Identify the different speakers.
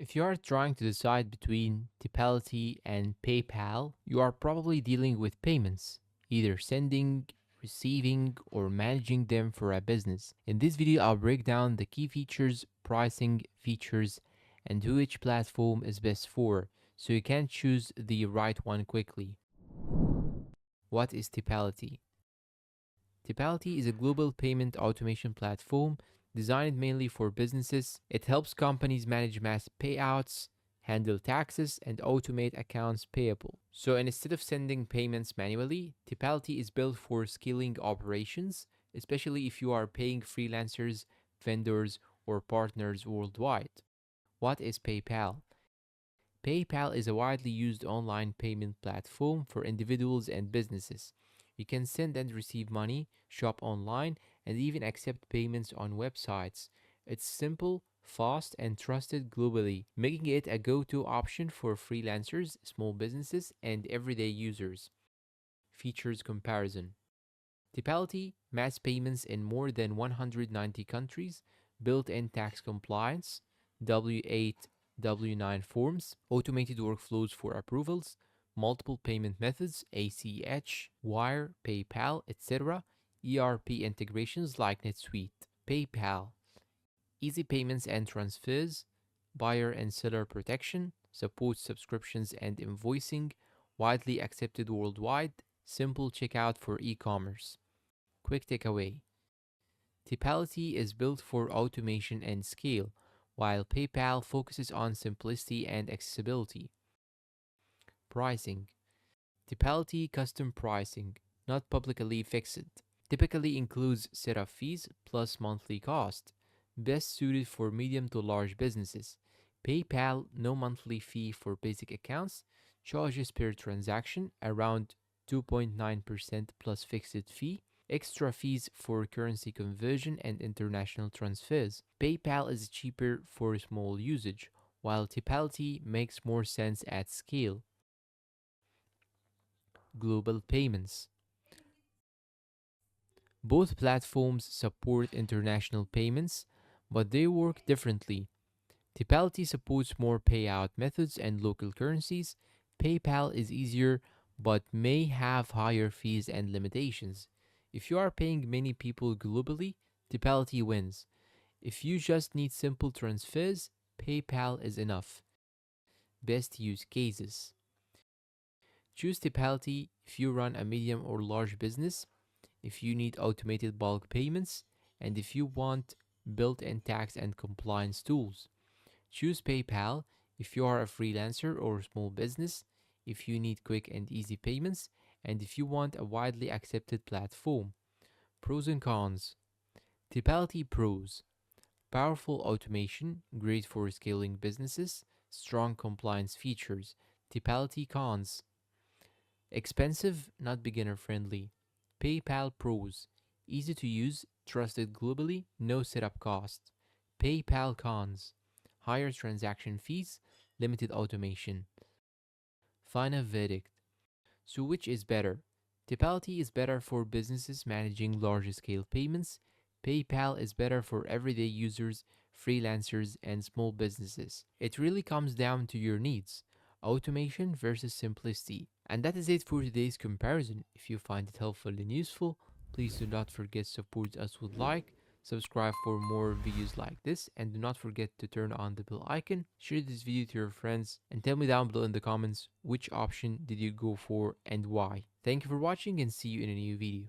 Speaker 1: If you are trying to decide between Tipalti and PayPal, you are probably dealing with payments, either sending, receiving, or managing them for a business. In this video, I'll break down the key features, pricing features, and who each platform is best for, so you can choose the right one quickly. What is Tipalti? Tipalti is a global payment automation platform designed mainly for businesses. It helps companies manage mass payouts, handle taxes, and automate accounts payable. So instead of sending payments manually, Tipalti is built for scaling operations, especially if you are paying freelancers, vendors, or partners worldwide. What is PayPal? PayPal is a widely used online payment platform for individuals and businesses. You can send and receive money, shop online, and even accept payments on websites. It's simple, fast, and trusted globally, making it a go to option for freelancers, small businesses, and everyday users. Features comparison: Tipalti, mass payments in more than 190 countries, built-in tax compliance, W8, W9 forms, automated workflows for approvals, multiple payment methods, ACH, Wire, PayPal, etc., ERP integrations like NetSuite. PayPal, easy payments and transfers, buyer and seller protection, supports subscriptions and invoicing, widely accepted worldwide, simple checkout for e-commerce. Quick takeaway: Tipalti is built for automation and scale, while PayPal focuses on simplicity and accessibility. Pricing: Tipalti custom pricing, not publicly fixed, typically includes setup fees plus monthly cost, best suited for medium to large businesses. PayPal, no monthly fee for basic accounts, charges per transaction around 2.9% plus fixed fee, extra fees for currency conversion and international transfers. PayPal is cheaper for small usage, while Tipalti makes more sense at scale. Global payments: both platforms support international payments, but they work differently. Tipalti supports more payout methods and local currencies. PayPal is easier but may have higher fees and limitations. If you are paying many people globally, Tipalti wins. If you just need simple transfers, PayPal is enough. Best use cases: choose Tipalti if you run a medium or large business, if you need automated bulk payments, and if you want built-in tax and compliance tools. Choose PayPal if you are a freelancer or small business, if you need quick and easy payments, and if you want a widely accepted platform. Pros and cons: Tipalti pros: powerful automation, great for scaling businesses, strong compliance features. Tipalti cons: expensive, not beginner friendly. PayPal pros: easy to use, trusted globally, no setup cost. PayPal cons: higher transaction fees, limited automation. Final verdict: so which is better? Tipalti is better for businesses managing large scale payments. PayPal is better for everyday users, freelancers, and small businesses. It really comes down to your needs: automation versus simplicity. And that is it for today's comparison. If you find it helpful and useful, please do not forget to support us with like, subscribe for more videos like this, and do not forget to turn on the bell icon. Share this video to your friends and tell me down below in the comments which option did you go for and why. Thank you for watching and see you in a new video.